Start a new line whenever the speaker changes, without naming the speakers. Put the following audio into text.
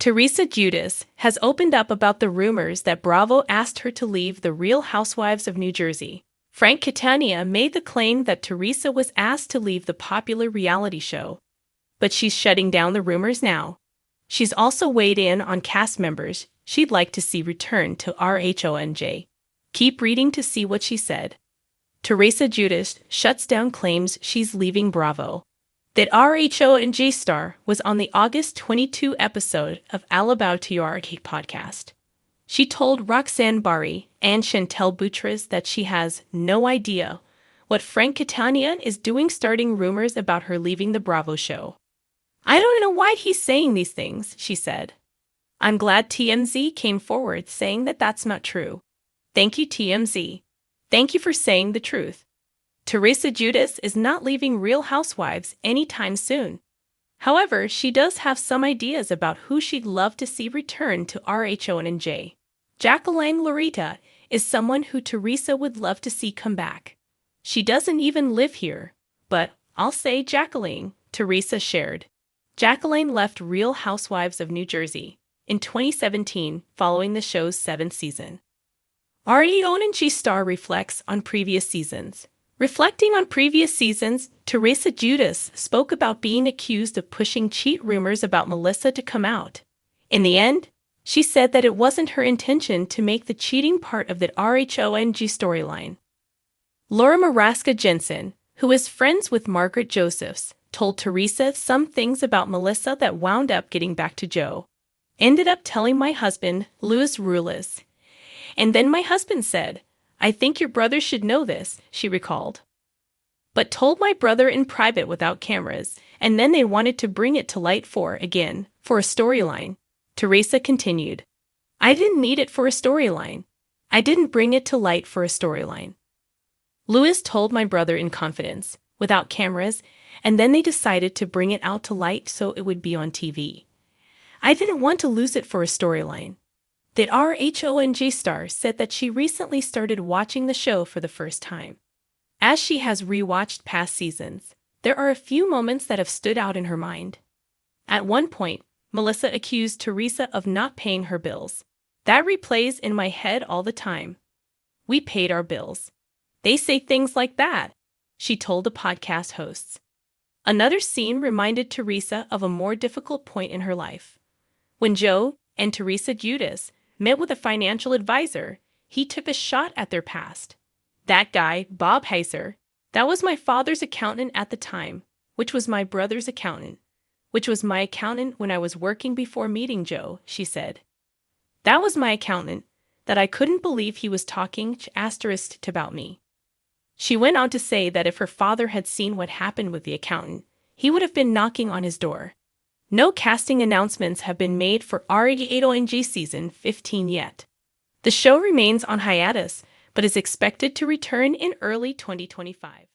Teresa Giudice has opened up about the rumors that Bravo asked her to leave the Real Housewives of New Jersey. Frank Catania made the claim that Teresa was asked to leave the popular reality show, but she's shutting down the rumors now. She's also weighed in on cast members she'd like to see return to RHONJ. Keep reading to see what she said. Teresa Giudice shuts down claims she's leaving Bravo. That RHONJ star was on the August 22 episode of All About Your Arcade podcast. She told Roxanne Barry and Chantel Boutres that she has no idea what Frank Catania is doing, starting rumors about her leaving the Bravo show. "I don't know why he's saying these things," she said. "I'm glad TMZ came forward saying that that's not true. Thank you, TMZ. Thank you for saying the truth." Teresa Giudice is not leaving Real Housewives anytime soon. However, she does have some ideas about who she'd love to see return to RHONJ. Jacqueline Loretta is someone who Teresa would love to see come back. "She doesn't even live here, but I'll say Jacqueline," Teresa shared. Jacqueline left Real Housewives of New Jersey in 2017 following the show's 7th season. RHONJ star reflects on previous seasons. Reflecting on previous seasons, Teresa Giudice spoke about being accused of pushing cheat rumors about Melissa to come out. In the end, she said that it wasn't her intention to make the cheating part of the RHONJ storyline. Laura Maraska Jensen, who is friends with Margaret Josephs, told Teresa some things about Melissa that wound up getting back to Joe. "Ended up telling my husband, Louis Rulis. And then my husband said, 'I think your brother should know this,'" she recalled. "But told my brother in private without cameras, and then they wanted to bring it to light for a storyline." Teresa continued, "I didn't need it for a storyline. I didn't bring it to light for a storyline. Louis told my brother in confidence, without cameras, and then they decided to bring it out to light so it would be on TV. I didn't want to lose it for a storyline." The RHONJ star said that she recently started watching the show for the first time. As she has rewatched past seasons, there are a few moments that have stood out in her mind. At one point, Melissa accused Teresa of not paying her bills. "That replays in my head all the time. We paid our bills. They say things like that," she told the podcast hosts. Another scene reminded Teresa of a more difficult point in her life. When Joe and Teresa Giudice met with a financial advisor, he took a shot at their past. "That guy, Bob Heiser, that was my father's accountant at the time, which was my brother's accountant, which was my accountant when I was working before meeting Joe," she said. "That was my accountant, that I couldn't believe he was talking asterisked about me." She went on to say that if her father had seen what happened with the accountant, he would have been knocking on his door. No casting announcements have been made for RHONJ Season 15 yet. The show remains on hiatus, but is expected to return in early 2025.